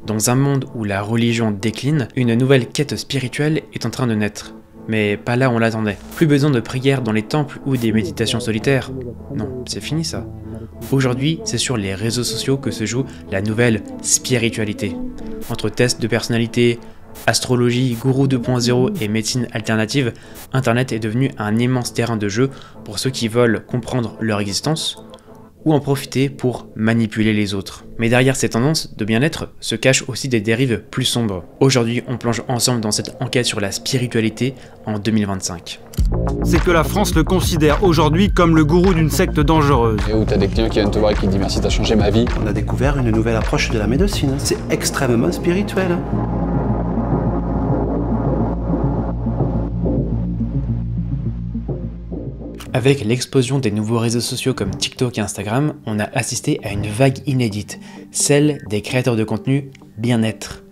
Dans un monde où la religion décline, une nouvelle quête spirituelle est en train de naître. Mais pas là où on l'attendait. Plus besoin de prières dans les temples ou des méditations solitaires. Non, c'est fini ça. Aujourd'hui, c'est sur les réseaux sociaux que se joue la nouvelle spiritualité. Entre tests de personnalité, astrologie, gourou 2.0 et médecine alternative, Internet est devenu un immense terrain de jeu pour ceux qui veulent comprendre leur existence ou en profiter pour manipuler les autres. Mais derrière ces tendances de bien-être se cachent aussi des dérives plus sombres. Aujourd'hui, on plonge ensemble dans cette enquête sur la spiritualité en 2025. C'est que la France le considère aujourd'hui comme le gourou d'une secte dangereuse. Et où t'as des clients qui viennent te voir et qui te disent merci, t'as changé ma vie. On a découvert une nouvelle approche de la médecine. C'est extrêmement spirituel. Avec l'explosion des nouveaux réseaux sociaux comme TikTok et Instagram, on a assisté à une vague inédite, celle des créateurs de contenu bien-être.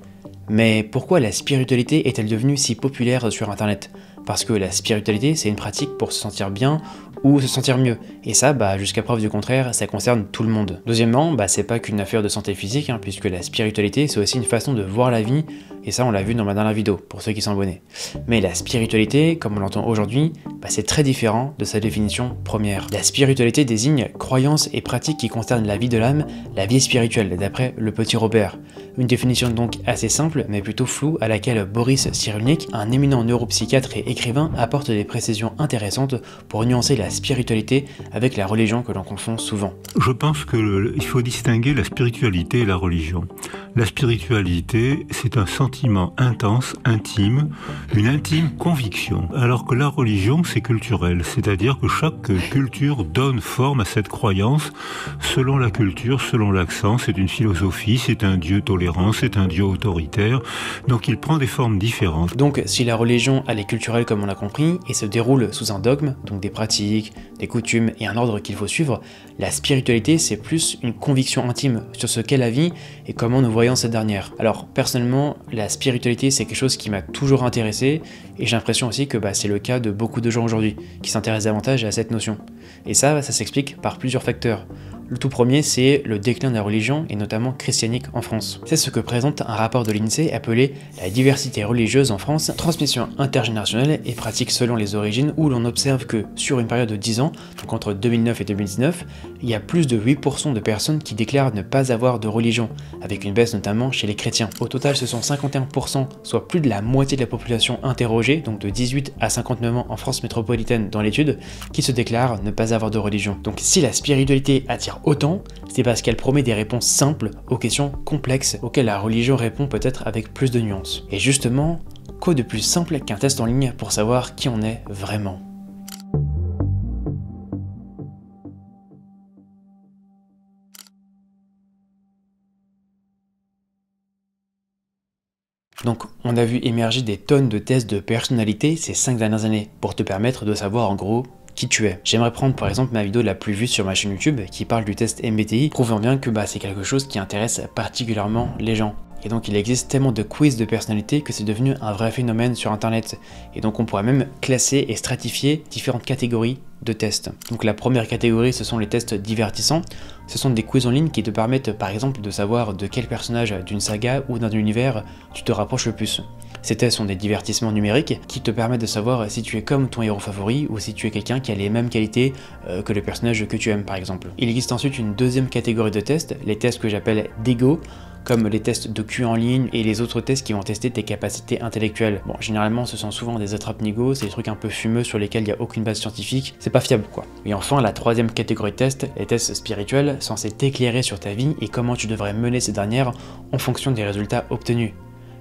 Mais pourquoi la spiritualité est-elle devenue si populaire sur Internet? Parce que la spiritualité, c'est une pratique pour se sentir bien ou se sentir mieux. Et ça, jusqu'à preuve du contraire, ça concerne tout le monde. Deuxièmement, c'est pas qu'une affaire de santé physique, puisque la spiritualité, c'est aussi une façon de voir la vie, et ça, on l'a vu dans ma dernière vidéo, pour ceux qui sont abonnés. Mais la spiritualité, comme on l'entend aujourd'hui, c'est très différent de sa définition première. La spiritualité désigne croyances et pratiques qui concernent la vie de l'âme, la vie spirituelle, d'après le petit Robert. Une définition donc assez simple, mais plutôt floue, à laquelle Boris Cyrulnik, un éminent neuropsychiatre et écrivain, apporte des précisions intéressantes pour nuancer la spiritualité avec la religion que l'on confond souvent. Je pense qu'il faut distinguer la spiritualité et la religion. La spiritualité, c'est un sentiment intense, intime, une intime conviction, alors que la religion, c'est culturel, c'est-à-dire que chaque culture donne forme à cette croyance selon la culture, selon l'accent, c'est une philosophie, c'est un Dieu tolérant, c'est un Dieu autoritaire, donc il prend des formes différentes. Donc si la religion, elle est culturelle comme on l'a compris, et se déroule sous un dogme, donc des pratiques, des coutumes et un ordre qu'il faut suivre, la spiritualité c'est plus une conviction intime sur ce qu'est la vie et comment nous voyons cette dernière. Alors personnellement, la spiritualité c'est quelque chose qui m'a toujours intéressé et j'ai l'impression aussi que c'est le cas de beaucoup de gens aujourd'hui qui s'intéressent davantage à cette notion. Et ça s'explique par plusieurs facteurs. Le tout premier, c'est le déclin de la religion, et notamment christianique en France. C'est ce que présente un rapport de l'INSEE appelé la diversité religieuse en France, transmission intergénérationnelle et pratique selon les origines, où l'on observe que sur une période de 10 ans, donc entre 2009 et 2019, il y a plus de 8% de personnes qui déclarent ne pas avoir de religion, avec une baisse notamment chez les chrétiens. Au total, ce sont 51%, soit plus de la moitié de la population interrogée, donc de 18 à 59 ans en France métropolitaine dans l'étude, qui se déclarent ne pas avoir de religion. Donc si la spiritualité attire autant, c'est parce qu'elle promet des réponses simples aux questions complexes auxquelles la religion répond peut-être avec plus de nuances. Et justement, quoi de plus simple qu'un test en ligne pour savoir qui on est vraiment? Donc, on a vu émerger des tonnes de tests de personnalité ces 5 dernières années pour te permettre de savoir en gros qui tu es. J'aimerais prendre par exemple ma vidéo la plus vue sur ma chaîne YouTube qui parle du test MBTI, prouvant bien que c'est quelque chose qui intéresse particulièrement les gens. Et donc il existe tellement de quiz de personnalité que c'est devenu un vrai phénomène sur internet. Et donc on pourrait même classer et stratifier différentes catégories de tests. Donc la première catégorie, ce sont les tests divertissants. Ce sont des quiz en ligne qui te permettent par exemple de savoir de quel personnage d'une saga ou d'un univers tu te rapproches le plus. Ces tests sont des divertissements numériques qui te permettent de savoir si tu es comme ton héros favori ou si tu es quelqu'un qui a les mêmes qualités que le personnage que tu aimes par exemple. Il existe ensuite une deuxième catégorie de tests, les tests que j'appelle d'ego, comme les tests de Q en ligne et les autres tests qui vont tester tes capacités intellectuelles. Bon, généralement ce sont souvent des attrape-nigo, c'est des trucs un peu fumeux sur lesquels il n'y a aucune base scientifique, c'est pas fiable quoi. Et enfin la troisième catégorie de tests, les tests spirituels, censés t'éclairer sur ta vie et comment tu devrais mener ces dernières en fonction des résultats obtenus.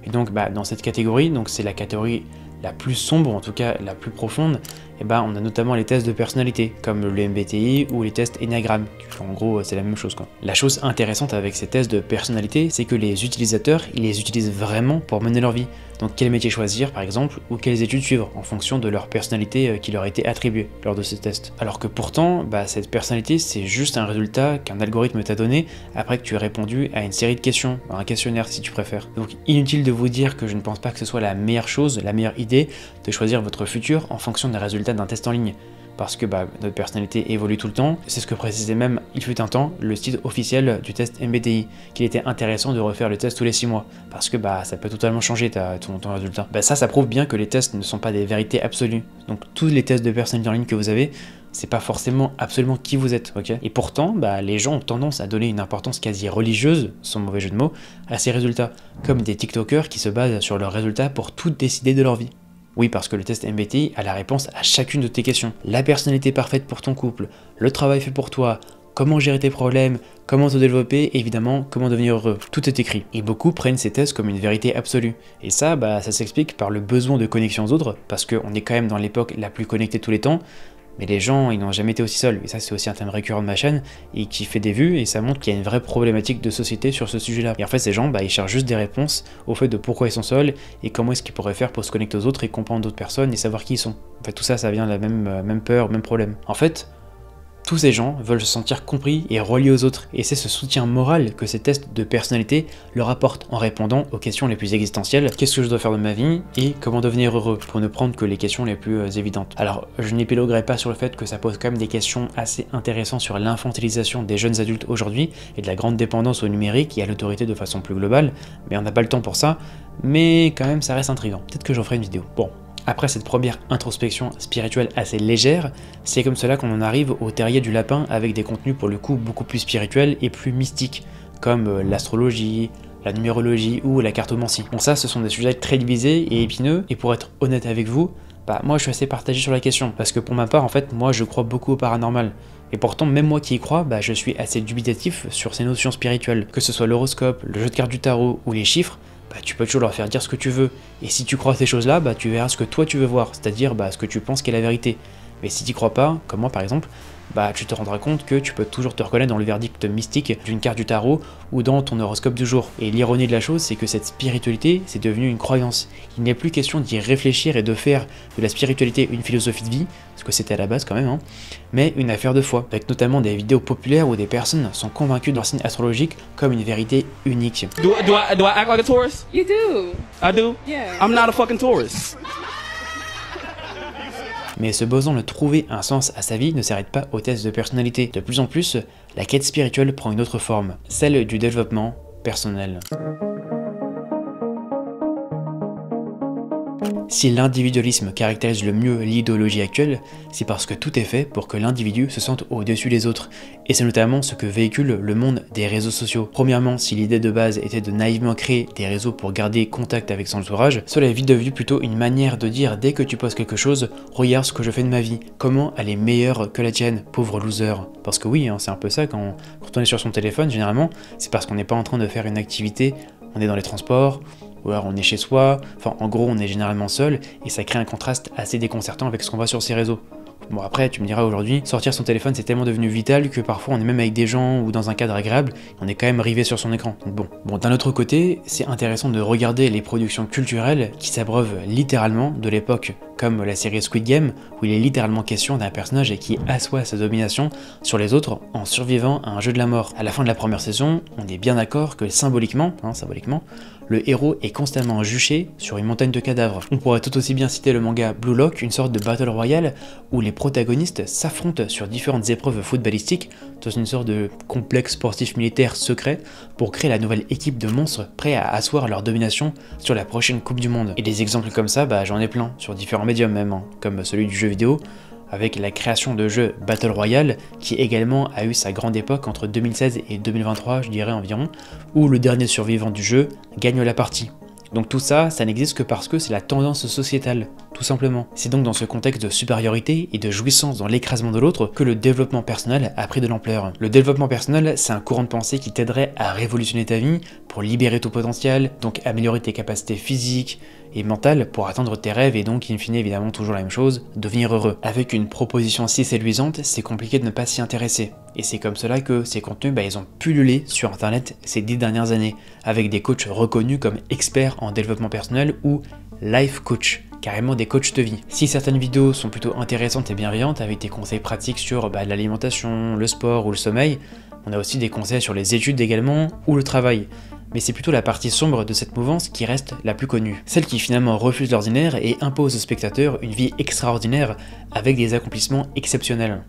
Et donc dans cette catégorie, donc c'est la catégorie la plus sombre, en tout cas la plus profonde, on a notamment les tests de personnalité, comme le MBTI ou les tests Enneagram, en gros c'est la même chose quoi. La chose intéressante avec ces tests de personnalité, c'est que les utilisateurs, ils les utilisent vraiment pour mener leur vie. Donc quel métier choisir par exemple, ou quelles études suivre, en fonction de leur personnalité qui leur a été attribuée lors de ces tests. Alors que pourtant, cette personnalité c'est juste un résultat qu'un algorithme t'a donné après que tu aies répondu à une série de questions, un questionnaire si tu préfères. Donc inutile de vous dire que je ne pense pas que ce soit la meilleure chose, la meilleure idée de choisir votre futur en fonction des résultats d'un test en ligne. parce que notre personnalité évolue tout le temps. C'est ce que précisait même, il fut un temps, le site officiel du test MBTI, qu'il était intéressant de refaire le test tous les 6 mois, parce que ça peut totalement changer ton résultat. Ça prouve bien que les tests ne sont pas des vérités absolues. Donc tous les tests de personnalité en ligne que vous avez, c'est pas forcément absolument qui vous êtes, ok? Et pourtant, les gens ont tendance à donner une importance quasi religieuse, sans mauvais jeu de mots, à ces résultats, comme des TikTokers qui se basent sur leurs résultats pour tout décider de leur vie. Oui, parce que le test MBTI a la réponse à chacune de tes questions. La personnalité parfaite pour ton couple, le travail fait pour toi, comment gérer tes problèmes, comment te développer, et évidemment, comment devenir heureux. Tout est écrit. Et beaucoup prennent ces tests comme une vérité absolue. Et ça, ça s'explique par le besoin de connexion aux autres, parce qu'on est quand même dans l'époque la plus connectée de tous les temps, mais les gens, ils n'ont jamais été aussi seuls. Et ça, c'est aussi un thème récurrent de ma chaîne, et qui fait des vues, et ça montre qu'il y a une vraie problématique de société sur ce sujet-là. Et en fait, ces gens, ils cherchent juste des réponses au fait de pourquoi ils sont seuls, et comment est-ce qu'ils pourraient faire pour se connecter aux autres, et comprendre d'autres personnes, et savoir qui ils sont. En fait, tout ça, ça vient de la même peur, même problème. En fait, tous ces gens veulent se sentir compris et reliés aux autres, et c'est ce soutien moral que ces tests de personnalité leur apportent en répondant aux questions les plus existentielles. Qu'est-ce que je dois faire de ma vie et comment devenir heureux, pour ne prendre que les questions les plus évidentes. Alors, je n'épiloguerai pas sur le fait que ça pose quand même des questions assez intéressantes sur l'infantilisation des jeunes adultes aujourd'hui et de la grande dépendance au numérique et à l'autorité de façon plus globale, mais on n'a pas le temps pour ça, mais quand même ça reste intriguant. Peut-être que j'en ferai une vidéo. Bon. Après cette première introspection spirituelle assez légère, c'est comme cela qu'on en arrive au terrier du lapin avec des contenus pour le coup beaucoup plus spirituels et plus mystiques, comme l'astrologie, la numérologie ou la cartomancie. Bon, ça, ce sont des sujets très divisés et épineux, et pour être honnête avec vous, moi je suis assez partagé sur la question, parce que pour ma part, en fait, moi je crois beaucoup au paranormal. Et pourtant, même moi qui y crois, je suis assez dubitatif sur ces notions spirituelles. Que ce soit l'horoscope, le jeu de cartes du tarot ou les chiffres, tu peux toujours leur faire dire ce que tu veux. Et si tu crois à ces choses-là, tu verras ce que toi tu veux voir, c'est-à-dire ce que tu penses qu'est la vérité. Mais si tu n'y crois pas, comme moi par exemple, tu te rendras compte que tu peux toujours te reconnaître dans le verdict mystique d'une carte du tarot ou dans ton horoscope du jour. Et l'ironie de la chose, c'est que cette spiritualité, c'est devenu une croyance. Il n'est plus question d'y réfléchir et de faire de la spiritualité une philosophie de vie, ce que c'était à la base quand même, mais une affaire de foi, avec notamment des vidéos populaires où des personnes sont convaincues de leur signe astrologique comme une vérité unique. Do I act like a Taurus? You do. I do? Yeah. I'm not a fucking Taurus. Mais ce besoin de trouver un sens à sa vie ne s'arrête pas aux tests de personnalité. De plus en plus, la quête spirituelle prend une autre forme, celle du développement personnel. Si l'individualisme caractérise le mieux l'idéologie actuelle, c'est parce que tout est fait pour que l'individu se sente au-dessus des autres, et c'est notamment ce que véhicule le monde des réseaux sociaux. Premièrement, si l'idée de base était de naïvement créer des réseaux pour garder contact avec son entourage, cela est vite devenu plutôt une manière de dire dès que tu postes quelque chose, regarde ce que je fais de ma vie, comment elle est meilleure que la tienne, pauvre loser. Parce que oui, c'est un peu ça, quand on est sur son téléphone, généralement, c'est parce qu'on n'est pas en train de faire une activité, on est dans les transports, ou alors on est chez soi, en gros on est généralement seul, et ça crée un contraste assez déconcertant avec ce qu'on voit sur ces réseaux. Bon après, tu me diras aujourd'hui, sortir son téléphone c'est tellement devenu vital que parfois on est même avec des gens ou dans un cadre agréable, on est quand même rivé sur son écran. Donc bon, d'un autre côté, c'est intéressant de regarder les productions culturelles qui s'abreuvent littéralement de l'époque, comme la série Squid Game, où il est littéralement question d'un personnage qui assoit sa domination sur les autres en survivant à un jeu de la mort. À la fin de la première saison, on est bien d'accord que symboliquement, le héros est constamment juché sur une montagne de cadavres. On pourrait tout aussi bien citer le manga Blue Lock, une sorte de battle royale où les protagonistes s'affrontent sur différentes épreuves footballistiques dans une sorte de complexe sportif militaire secret pour créer la nouvelle équipe de monstres prêts à asseoir leur domination sur la prochaine Coupe du Monde. Et des exemples comme ça, j'en ai plein, sur différents médiums même, comme celui du jeu vidéo, avec la création de jeux Battle Royale, qui également a eu sa grande époque entre 2016 et 2023, je dirais environ, où le dernier survivant du jeu gagne la partie. Donc tout ça, ça n'existe que parce que c'est la tendance sociétale, tout simplement. C'est donc dans ce contexte de supériorité et de jouissance dans l'écrasement de l'autre que le développement personnel a pris de l'ampleur. Le développement personnel, c'est un courant de pensée qui t'aiderait à révolutionner ta vie pour libérer ton potentiel, donc améliorer tes capacités physiques et mentales pour atteindre tes rêves et donc in fine évidemment toujours la même chose, devenir heureux. Avec une proposition si séduisante, c'est compliqué de ne pas s'y intéresser. Et c'est comme cela que ces contenus, ils ont pullulé sur internet ces 10 dernières années, avec des coachs reconnus comme experts en développement personnel ou life coach, carrément des coachs de vie. Si certaines vidéos sont plutôt intéressantes et bienveillantes avec des conseils pratiques sur l'alimentation, le sport ou le sommeil, on a aussi des conseils sur les études également ou le travail. Mais c'est plutôt la partie sombre de cette mouvance qui reste la plus connue. Celle qui finalement refuse l'ordinaire et impose aux spectateurs une vie extraordinaire avec des accomplissements exceptionnels.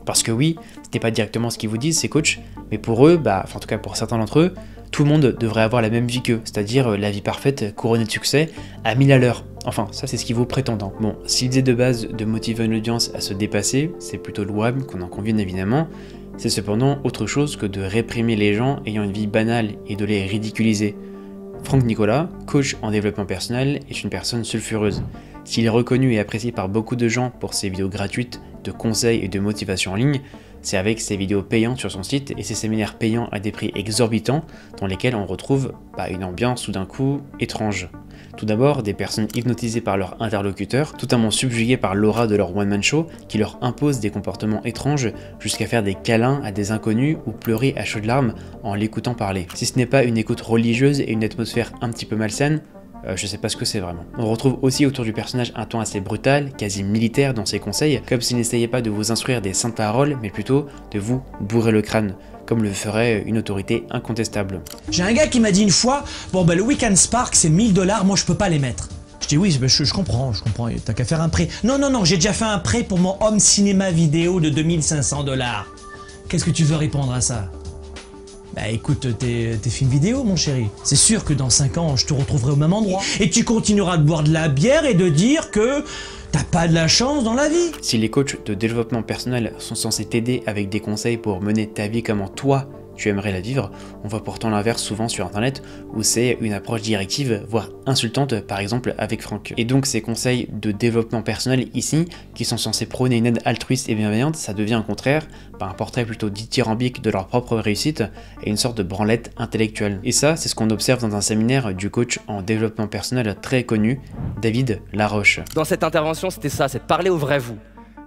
Parce que oui, c'était pas directement ce qu'ils vous disent ces coachs, mais pour eux, en tout cas pour certains d'entre eux, tout le monde devrait avoir la même vie qu'eux, c'est-à-dire la vie parfaite, couronnée de succès, à 1000 à l'heure. Enfin, ça c'est ce qu'ils vous prétendent. Bon, si l'idée de base de motiver une audience à se dépasser, c'est plutôt louable, qu'on en convienne évidemment, c'est cependant autre chose que de réprimer les gens ayant une vie banale et de les ridiculiser. Franck Nicolas, coach en développement personnel, est une personne sulfureuse. S'il est reconnu et apprécié par beaucoup de gens pour ses vidéos gratuites de conseils et de motivation en ligne, c'est avec ses vidéos payantes sur son site et ses séminaires payants à des prix exorbitants dans lesquels on retrouve une ambiance tout d'un coup étrange. Tout d'abord, des personnes hypnotisées par leur interlocuteur, totalement subjuguées par l'aura de leur one-man show qui leur impose des comportements étranges jusqu'à faire des câlins à des inconnus ou pleurer à chaudes larmes en l'écoutant parler. Si ce n'est pas une écoute religieuse et une atmosphère un petit peu malsaine, je sais pas ce que c'est vraiment. On retrouve aussi autour du personnage un ton assez brutal, quasi militaire dans ses conseils, comme s'il n'essayait pas de vous instruire des saintes paroles, mais plutôt de vous bourrer le crâne, comme le ferait une autorité incontestable. J'ai un gars qui m'a dit une fois, bon le Weekend Spark c'est 1000 $, moi je peux pas les mettre. Je dis oui, je comprends, t'as qu'à faire un prêt. Non, j'ai déjà fait un prêt pour mon home cinéma vidéo de 2500 $. Qu'est-ce que tu veux répondre à ça? Écoute, tes films vidéo, mon chéri. C'est sûr que dans 5 ans, je te retrouverai au même endroit. Et tu continueras de boire de la bière et de dire que t'as pas de la chance dans la vie. Si les coachs de développement personnel sont censés t'aider avec des conseils pour mener ta vie comme toi tu aimerais la vivre, on voit pourtant l'inverse souvent sur internet où c'est une approche directive, voire insultante, par exemple avec Franck. Et donc ces conseils de développement personnel ici, qui sont censés prôner une aide altruiste et bienveillante, ça devient au contraire un portrait plutôt dithyrambique de leur propre réussite et une sorte de branlette intellectuelle. Et ça, c'est ce qu'on observe dans un séminaire du coach en développement personnel très connu, David Laroche. Dans cette intervention, c'était ça, c'est de parler au vrai vous.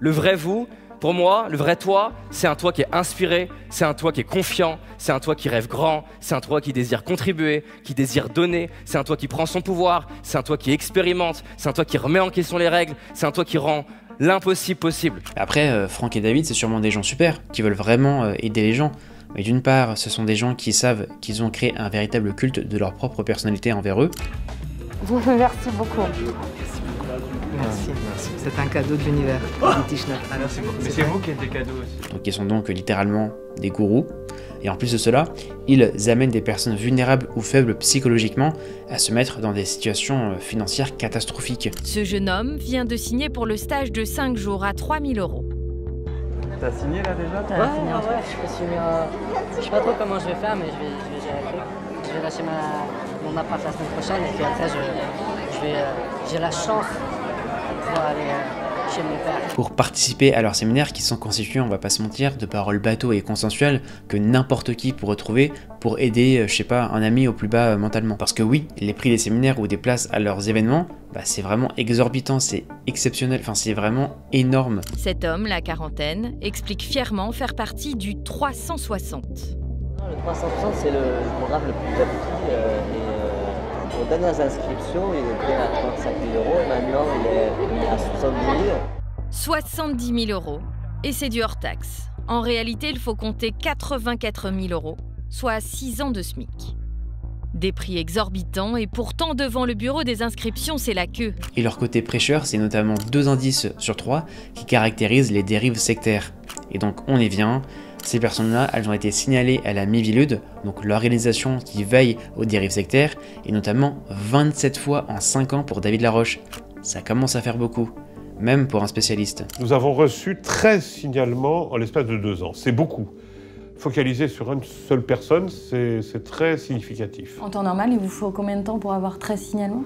Le vrai vous, pour moi, le vrai toi, c'est un toi qui est inspiré, c'est un toi qui est confiant, c'est un toi qui rêve grand, c'est un toi qui désire contribuer, qui désire donner, c'est un toi qui prend son pouvoir, c'est un toi qui expérimente, c'est un toi qui remet en question les règles, c'est un toi qui rend l'impossible possible. Après, Franck et David, c'est sûrement des gens super, qui veulent vraiment aider les gens. Mais d'une part, ce sont des gens qui savent qu'ils ont créé un véritable culte de leur propre personnalité envers eux. Merci beaucoup. Merci. C'est un cadeau de l'univers. Merci beaucoup. Mais c'est vous qui êtes des cadeaux aussi. Donc ils sont donc littéralement des gourous. Et en plus de cela, ils amènent des personnes vulnérables ou faibles psychologiquement à se mettre dans des situations financières catastrophiques. Ce jeune homme vient de signer pour le stage de 5 jours à 3 000 €. T'as signé là déjà? Ouais, je peux signer. Je sais pas trop comment je vais faire, mais je vais gérer le truc. Je vais lâcher mon appart la semaine prochaine et puis après j'ai la chance de pouvoir aller chez mon père. Pour participer à leurs séminaires qui sont constitués, on va pas se mentir, de paroles bateaux et consensuelles que n'importe qui pourrait trouver pour aider, je sais pas, un ami au plus bas mentalement. Parce que oui, les prix des séminaires ou des places à leurs événements, c'est vraiment exorbitant, c'est exceptionnel, enfin c'est vraiment énorme. Cet homme, la quarantaine, explique fièrement faire partie du 360. Le 360, c'est le programme le plus abouti aux dernières inscriptions, il était à 35 000 €, maintenant il est à 70 000. 70 000 €, et c'est du hors taxe. En réalité, il faut compter 84 000 €, soit 6 ans de SMIC. Des prix exorbitants, et pourtant devant le bureau des inscriptions, c'est la queue. Et leur côté prêcheur, c'est notamment 2 indices sur 3 qui caractérisent les dérives sectaires. Et donc on y vient. Ces personnes-là, elles ont été signalées à la Miviludes, donc l'organisation qui veille aux dérives sectaires, et notamment 27 fois en 5 ans pour David Laroche. Ça commence à faire beaucoup, même pour un spécialiste. Nous avons reçu 13 signalements en l'espace de 2 ans. C'est beaucoup. Focaliser sur une seule personne, c'est très significatif. En temps normal, il vous faut combien de temps pour avoir 13 signalements?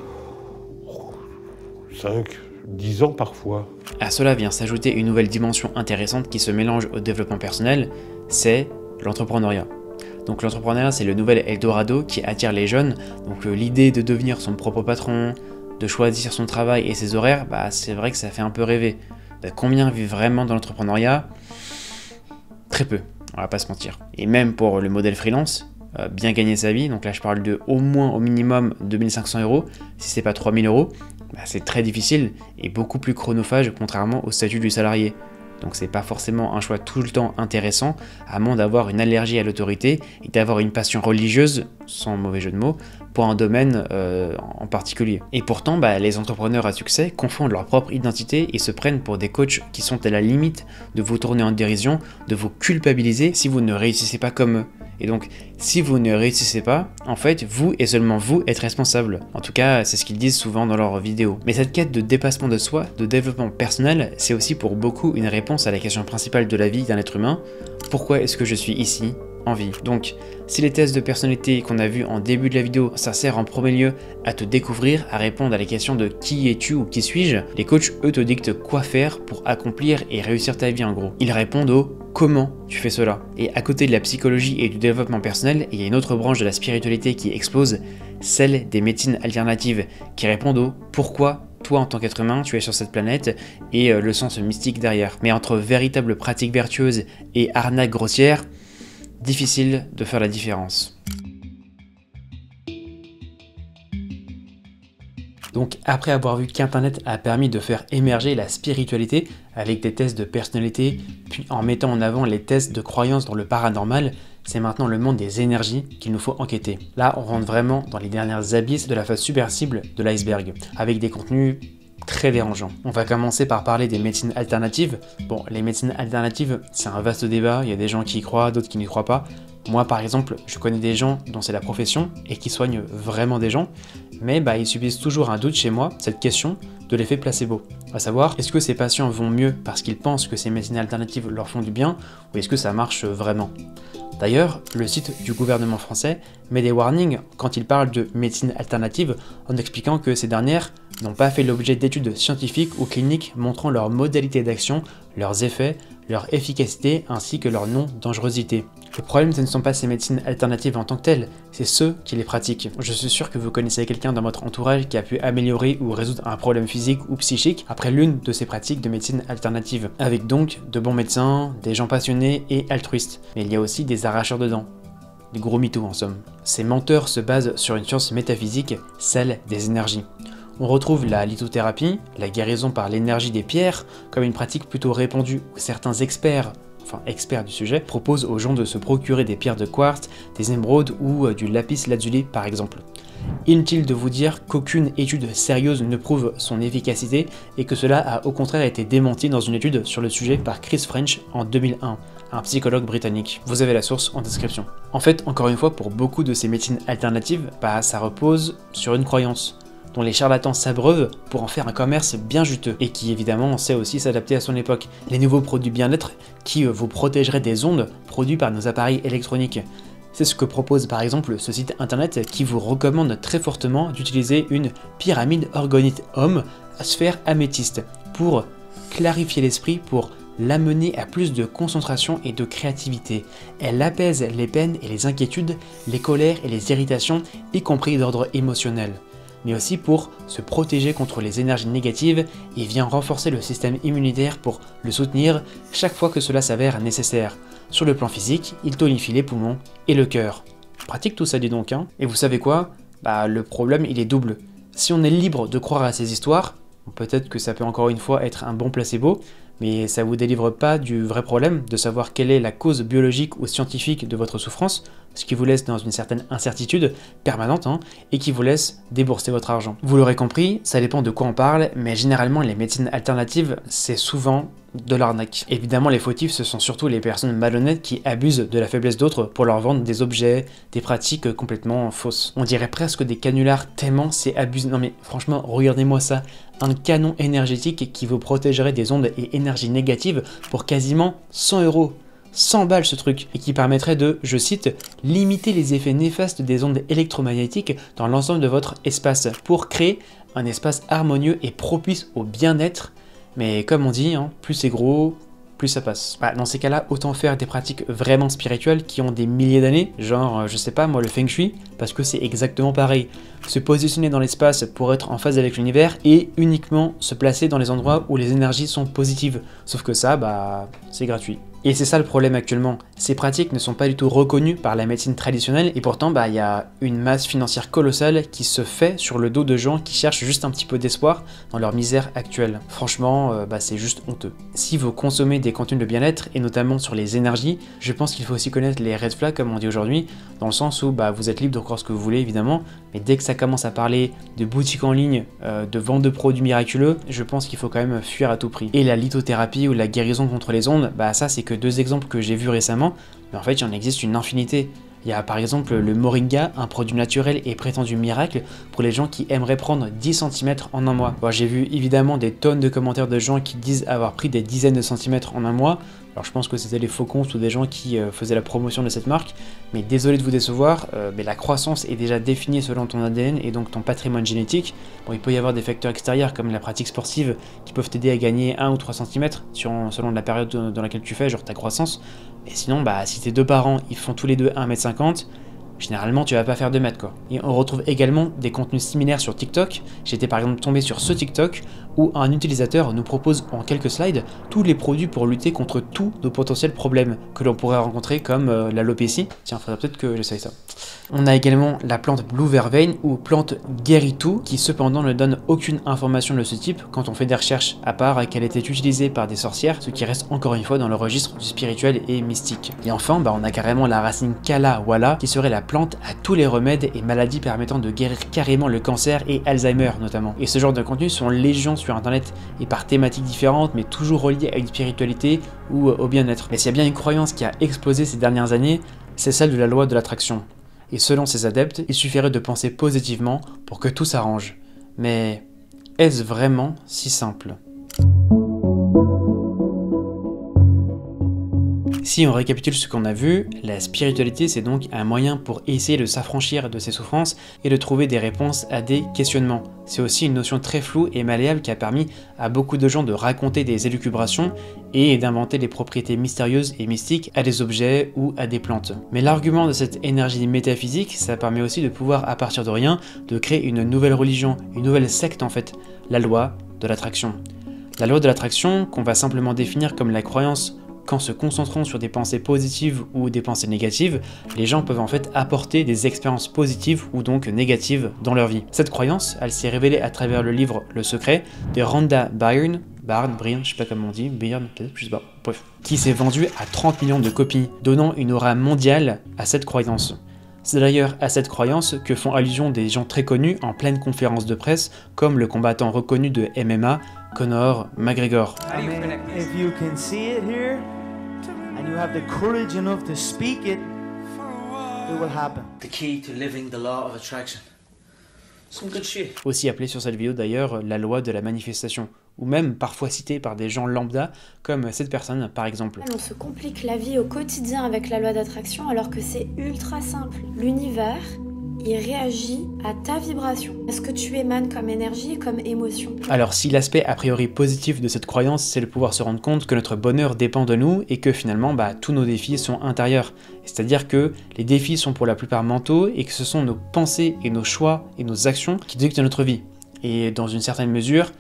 5, 10 ans parfois. À cela vient s'ajouter une nouvelle dimension intéressante qui se mélange au développement personnel, c'est l'entrepreneuriat. Donc l'entrepreneuriat, c'est le nouvel Eldorado qui attire les jeunes. Donc l'idée de devenir son propre patron, de choisir son travail et ses horaires, c'est vrai que ça fait un peu rêver. Combien vivent vraiment dans l'entrepreneuriat? Très peu, on va pas se mentir. Et même pour le modèle freelance, bien gagner sa vie, donc là je parle de au moins au minimum 2500 €, si c'est pas 3000 €, c'est très difficile et beaucoup plus chronophage contrairement au statut du salarié. Donc c'est pas forcément un choix tout le temps intéressant, à moins d'avoir une allergie à l'autorité et d'avoir une passion religieuse, sans mauvais jeu de mots, pour un domaine en particulier. Et pourtant, les entrepreneurs à succès confondent leur propre identité et se prennent pour des coachs qui sont à la limite de vous tourner en dérision, de vous culpabiliser si vous ne réussissez pas comme eux. Et donc, si vous ne réussissez pas, en fait, vous et seulement vous êtes responsable. En tout cas, c'est ce qu'ils disent souvent dans leurs vidéos. Mais cette quête de dépassement de soi, de développement personnel, c'est aussi pour beaucoup une réponse à la question principale de la vie d'un être humain. Pourquoi est-ce que je suis ici, en vie? Donc, si les tests de personnalité qu'on a vus en début de la vidéo, ça sert en premier lieu à te découvrir, à répondre à la question de qui es-tu ou qui suis-je, les coachs, eux, te dictent quoi faire pour accomplir et réussir ta vie en gros. Ils répondent au comment tu fais cela. Et à côté de la psychologie et du développement personnel, il y a une autre branche de la spiritualité qui explose, celle des médecines alternatives, qui répondent au pourquoi toi en tant qu'être humain tu es sur cette planète et le sens mystique derrière. Mais entre véritables pratiques vertueuses et arnaques grossières, difficile de faire la différence. Donc après avoir vu qu'Internet a permis de faire émerger la spiritualité avec des tests de personnalité, puis en mettant en avant les tests de croyance dans le paranormal, c'est maintenant le monde des énergies qu'il nous faut enquêter. Là, on rentre vraiment dans les dernières abysses de la face submersible de l'iceberg, avec des contenus très dérangeants. On va commencer par parler des médecines alternatives. Bon, les médecines alternatives, c'est un vaste débat, il y a des gens qui y croient, d'autres qui n'y croient pas. Moi, par exemple, je connais des gens dont c'est la profession et qui soignent vraiment des gens, mais ils subissent toujours un doute chez moi, cette question de l'effet placebo. À savoir, est-ce que ces patients vont mieux parce qu'ils pensent que ces médecines alternatives leur font du bien, ou est-ce que ça marche vraiment? D'ailleurs, le site du gouvernement français met des warnings quand il parle de médecine alternative en expliquant que ces dernières n'ont pas fait l'objet d'études scientifiques ou cliniques montrant leurs modalités d'action, leurs effets, leur efficacité ainsi que leur non-dangerosité. Le problème, ce ne sont pas ces médecines alternatives en tant que telles, c'est ceux qui les pratiquent. Je suis sûr que vous connaissez quelqu'un dans votre entourage qui a pu améliorer ou résoudre un problème physique ou psychique après l'une de ces pratiques de médecine alternative, avec donc de bons médecins, des gens passionnés et altruistes. Mais il y a aussi des arracheurs de dents. Des gros mythos en somme. Ces menteurs se basent sur une science métaphysique, celle des énergies. On retrouve la lithothérapie, la guérison par l'énergie des pierres, comme une pratique plutôt répandue où certains experts du sujet, proposent aux gens de se procurer des pierres de quartz, des émeraudes ou du lapis lazuli par exemple. Inutile de vous dire qu'aucune étude sérieuse ne prouve son efficacité et que cela a au contraire été démenti dans une étude sur le sujet par Chris French en 2001, un psychologue britannique. Vous avez la source en description. En fait, encore une fois, pour beaucoup de ces médecines alternatives, ça repose sur une croyance dont les charlatans s'abreuvent pour en faire un commerce bien juteux, et qui évidemment sait aussi s'adapter à son époque. Les nouveaux produits bien-être qui vous protégeraient des ondes produits par nos appareils électroniques. C'est ce que propose par exemple ce site internet qui vous recommande très fortement d'utiliser une pyramide orgonite homme à sphère améthyste pour clarifier l'esprit, pour l'amener à plus de concentration et de créativité. Elle apaise les peines et les inquiétudes, les colères et les irritations, y compris d'ordre émotionnel, mais aussi pour se protéger contre les énergies négatives et vient renforcer le système immunitaire pour le soutenir chaque fois que cela s'avère nécessaire. Sur le plan physique, il tonifie les poumons et le cœur. Pratique tout ça dis donc, hein. Et vous savez quoi? Le problème il est double. Si on est libre de croire à ces histoires, peut-être que ça peut encore une fois être un bon placebo, mais ça vous délivre pas du vrai problème de savoir quelle est la cause biologique ou scientifique de votre souffrance, ce qui vous laisse dans une certaine incertitude permanente et qui vous laisse débourser votre argent. Vous l'aurez compris, ça dépend de quoi on parle, mais généralement les médecines alternatives, c'est souvent de l'arnaque. Évidemment, les fautifs, ce sont surtout les personnes malhonnêtes qui abusent de la faiblesse d'autres pour leur vendre des objets, des pratiques complètement fausses. On dirait presque des canulars tellement c'est abusé. Non mais franchement, regardez-moi ça. Un canon énergétique qui vous protégerait des ondes et énergies négatives pour quasiment 100 €. 100 balles ce truc, et qui permettrait de, je cite, limiter les effets néfastes des ondes électromagnétiques dans l'ensemble de votre espace pour créer un espace harmonieux et propice au bien-être. Mais comme on dit, plus c'est gros, plus ça passe. Dans ces cas-là, autant faire des pratiques vraiment spirituelles qui ont des milliers d'années, genre, je sais pas moi, le Feng Shui, parce que c'est exactement pareil. Se positionner dans l'espace pour être en phase avec l'univers et uniquement se placer dans les endroits où les énergies sont positives. Sauf que ça, c'est gratuit. Et c'est ça le problème actuellement. Ces pratiques ne sont pas du tout reconnues par la médecine traditionnelle et pourtant il y a une masse financière colossale qui se fait sur le dos de gens qui cherchent juste un petit peu d'espoir dans leur misère actuelle. Franchement, c'est juste honteux. Si vous consommez des contenus de bien-être et notamment sur les énergies, je pense qu'il faut aussi connaître les red flags comme on dit aujourd'hui, dans le sens où vous êtes libre de croire ce que vous voulez évidemment, mais dès que ça commence à parler de boutiques en ligne, de vente de produits miraculeux, je pense qu'il faut quand même fuir à tout prix. Et la lithothérapie ou la guérison contre les ondes, ça c'est que 2 exemples que j'ai vus récemment, mais en fait il en existe une infinité. Il y a par exemple le moringa, un produit naturel et prétendu miracle pour les gens qui aimeraient prendre 10 cm en un mois. J'ai vu évidemment des tonnes de commentaires de gens qui disent avoir pris des dizaines de centimètres en un mois. Alors je pense que c'était les faux comptes ou des gens qui faisaient la promotion de cette marque, mais désolé de vous décevoir, mais la croissance est déjà définie selon ton ADN et donc ton patrimoine génétique. Il peut y avoir des facteurs extérieurs comme la pratique sportive qui peuvent t'aider à gagner 1 ou 3 cm selon la période dans laquelle tu fais, genre ta croissance. Mais sinon, si tes 2 parents ils font tous les deux 1,50 m, généralement tu vas pas faire 2 mètres quoi. Et on retrouve également des contenus similaires sur TikTok. J'étais par exemple tombé sur ce TikTok où un utilisateur nous propose en quelques slides tous les produits pour lutter contre tous nos potentiels problèmes que l'on pourrait rencontrer comme l'alopécie. Tiens, faudrait peut-être que j'essaye ça. On a également la plante Blue Verveine ou plante Guéritou qui cependant ne donne aucune information de ce type quand on fait des recherches, à part qu'elle était utilisée par des sorcières, ce qui reste encore une fois dans le registre du spirituel et mystique. Et enfin, on a carrément la racine Kala Wala qui serait la plante à tous les remèdes et maladies permettant de guérir carrément le cancer et Alzheimer notamment. Et ce genre de contenus sont légion sur internet et par thématiques différentes mais toujours reliées à une spiritualité ou au bien-être. Mais s'il y a bien une croyance qui a explosé ces dernières années, c'est celle de la loi de l'attraction. Et selon ses adeptes, il suffirait de penser positivement pour que tout s'arrange. Mais est-ce vraiment si simple ? Si on récapitule ce qu'on a vu, la spiritualité c'est donc un moyen pour essayer de s'affranchir de ses souffrances et de trouver des réponses à des questionnements. C'est aussi une notion très floue et malléable qui a permis à beaucoup de gens de raconter des élucubrations et d'inventer des propriétés mystérieuses et mystiques à des objets ou à des plantes. Mais l'argument de cette énergie métaphysique, ça permet aussi de pouvoir à partir de rien, de créer une nouvelle religion, une nouvelle secte en fait, la loi de l'attraction. La loi de l'attraction qu'on va simplement définir comme la croyance qu'en se concentrant sur des pensées positives ou des pensées négatives, les gens peuvent en fait apporter des expériences positives ou donc négatives dans leur vie. Cette croyance, elle s'est révélée à travers le livre Le Secret de Rhonda Byrne, je sais pas comment on dit, Byrne peut-être, je sais pas, bref, qui s'est vendu à 30 millions de copies, donnant une aura mondiale à cette croyance. C'est d'ailleurs à cette croyance que font allusion des gens très connus en pleine conférence de presse, comme le combattant reconnu de MMA, Conor McGregor. And you have the courage enough to speak it, it will happen. The key to living the law of attraction. Some good shit. Aussi appelé sur cette vidéo d'ailleurs la loi de la manifestation, ou même parfois citée par des gens lambda comme cette personne par exemple. On se complique la vie au quotidien avec la loi d'attraction alors que c'est ultra simple. L'univers, il réagit à ta vibration, à ce que tu émanes comme énergie et comme émotion. Alors si l'aspect a priori positif de cette croyance, c'est de pouvoir se rendre compte que notre bonheur dépend de nous et que finalement tous nos défis sont intérieurs. C'est-à-dire que les défis sont pour la plupart mentaux et que ce sont nos pensées et nos choix et nos actions qui dictent notre vie. Et dans une certaine mesure,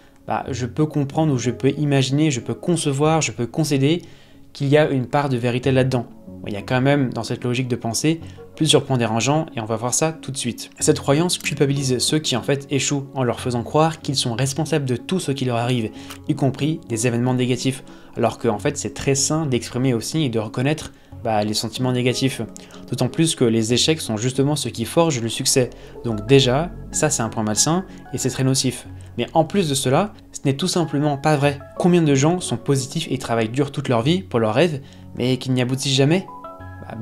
je peux comprendre ou je peux imaginer, je peux concevoir, je peux concéder qu'il y a une part de vérité là-dedans. Il y a quand même dans cette logique de pensée plusieurs points dérangeants et on va voir ça tout de suite. Cette croyance culpabilise ceux qui en fait échouent en leur faisant croire qu'ils sont responsables de tout ce qui leur arrive, y compris des événements négatifs, alors que en fait c'est très sain d'exprimer aussi et de reconnaître les sentiments négatifs. D'autant plus que les échecs sont justement ce qui forge le succès. Donc déjà, ça c'est un point malsain et c'est très nocif. Mais en plus de cela, ce n'est tout simplement pas vrai. Combien de gens sont positifs et travaillent dur toute leur vie pour leurs rêves, mais qui n'y aboutissent jamais ?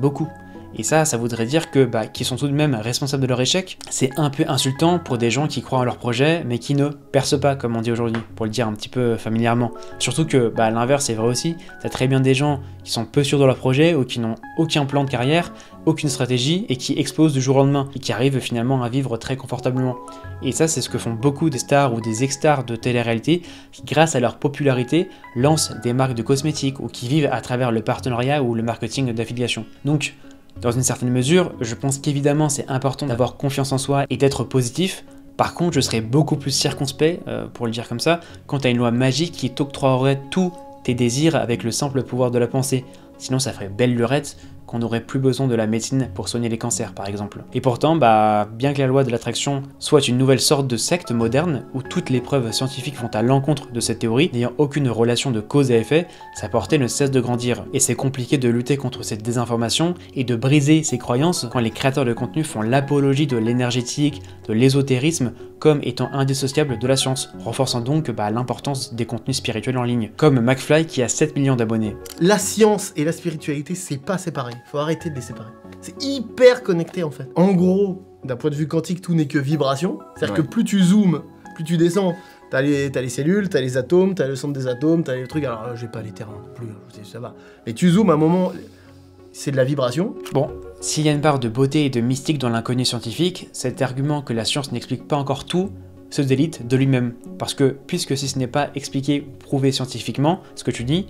Beaucoup. Et ça voudrait dire que qu'ils sont tout de même responsables de leur échec. C'est un peu insultant pour des gens qui croient en leur projet, mais qui ne percent pas, comme on dit aujourd'hui, pour le dire un petit peu familièrement. Surtout que l'inverse est vrai aussi. T'as très bien des gens qui sont peu sûrs de leur projet ou qui n'ont aucun plan de carrière, aucune stratégie et qui explosent du jour au lendemain et qui arrivent finalement à vivre très confortablement. Et ça, c'est ce que font beaucoup des stars ou des ex-stars de télé-réalité qui, grâce à leur popularité, lancent des marques de cosmétiques ou qui vivent à travers le partenariat ou le marketing d'affiliation. Donc, dans une certaine mesure, je pense qu'évidemment c'est important d'avoir confiance en soi et d'être positif. Par contre, je serais beaucoup plus circonspect, pour le dire comme ça, quant à une loi magique qui t'octroierait tous tes désirs avec le simple pouvoir de la pensée. sinon ça ferait belle lurette qu'on n'aurait plus besoin de la médecine pour soigner les cancers par exemple. Et pourtant, bien que la loi de l'attraction soit une nouvelle sorte de secte moderne, où toutes les preuves scientifiques vont à l'encontre de cette théorie, n'ayant aucune relation de cause à effet, sa portée ne cesse de grandir. Et c'est compliqué de lutter contre cette désinformation et de briser ces croyances quand les créateurs de contenu font l'apologie de l'énergétique, de l'ésotérisme, comme étant indissociable de la science, renforçant donc l'importance des contenus spirituels en ligne, comme McFly qui a 7 millions d'abonnés. La science et la spiritualité, c'est pas séparé. Faut arrêter de les séparer. C'est hyper connecté en fait. En gros, d'un point de vue quantique, tout n'est que vibration. C'est-à-dire que plus tu zoomes, plus tu descends, t'as les cellules, t'as les atomes, t'as le centre des atomes, t'as les trucs. Alors j'ai pas les termes non plus, ça va. Mais tu zoomes à un moment, c'est de la vibration. Bon, s'il y a une part de beauté et de mystique dans l'inconnu scientifique, cet argument que la science n'explique pas encore tout se délite de lui-même. Parce que, puisque si ce n'est pas expliqué ou prouvé scientifiquement, ce que tu dis,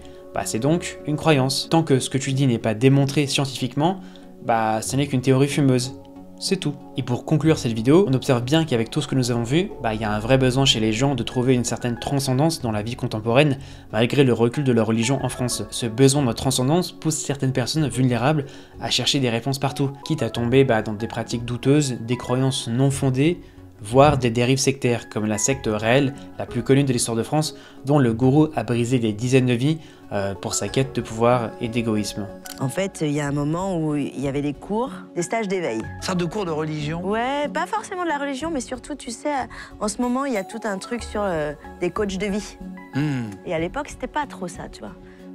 c'est donc une croyance. Tant que ce que tu dis n'est pas démontré scientifiquement, ce n'est qu'une théorie fumeuse. C'est tout. Et pour conclure cette vidéo, on observe bien qu'avec tout ce que nous avons vu, il y a un vrai besoin chez les gens de trouver une certaine transcendance dans la vie contemporaine, malgré le recul de leur religion en France. Ce besoin de transcendance pousse certaines personnes vulnérables à chercher des réponses partout, quitte à tomber dans des pratiques douteuses, des croyances non fondées, voire des dérives sectaires, comme la secte réelle, la plus connue de l'histoire de France, dont le gourou a brisé des dizaines de vies pour sa quête de pouvoir et d'égoïsme. En fait, il y a un moment où il y avait des cours, des stages d'éveil. Sorte de cours de religion? Ouais, pas forcément de la religion, mais surtout, tu sais, en ce moment, il y a tout un truc sur des coachs de vie. Et à l'époque, c'était pas trop ça, tu vois.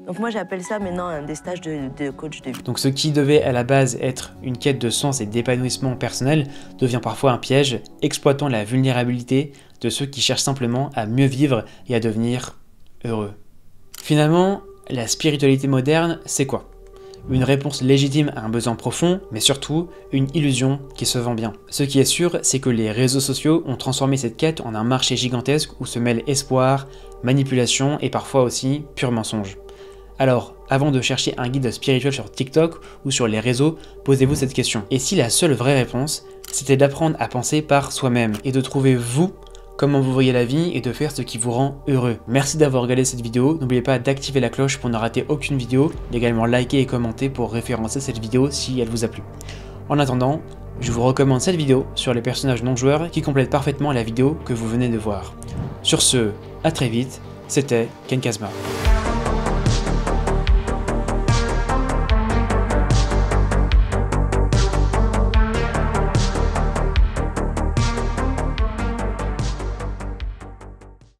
Donc moi j'appelle ça maintenant des stages de coach de vie. Donc ce qui devait à la base être une quête de sens et d'épanouissement personnel devient parfois un piège, exploitant la vulnérabilité de ceux qui cherchent simplement à mieux vivre et à devenir heureux. Finalement, la spiritualité moderne, c'est quoi? Une réponse légitime à un besoin profond, mais surtout une illusion qui se vend bien. Ce qui est sûr, c'est que les réseaux sociaux ont transformé cette quête en un marché gigantesque où se mêlent espoir, manipulation et parfois aussi pur mensonge. Alors, avant de chercher un guide spirituel sur TikTok ou sur les réseaux, posez-vous cette question. Et si la seule vraie réponse, c'était d'apprendre à penser par soi-même et de trouver vous, comment vous voyez la vie et de faire ce qui vous rend heureux. Merci d'avoir regardé cette vidéo, n'oubliez pas d'activer la cloche pour ne rater aucune vidéo, également liker et commenter pour référencer cette vidéo si elle vous a plu. En attendant, je vous recommande cette vidéo sur les personnages non joueurs qui complètent parfaitement la vidéo que vous venez de voir. Sur ce, à très vite, c'était Ken Kazma.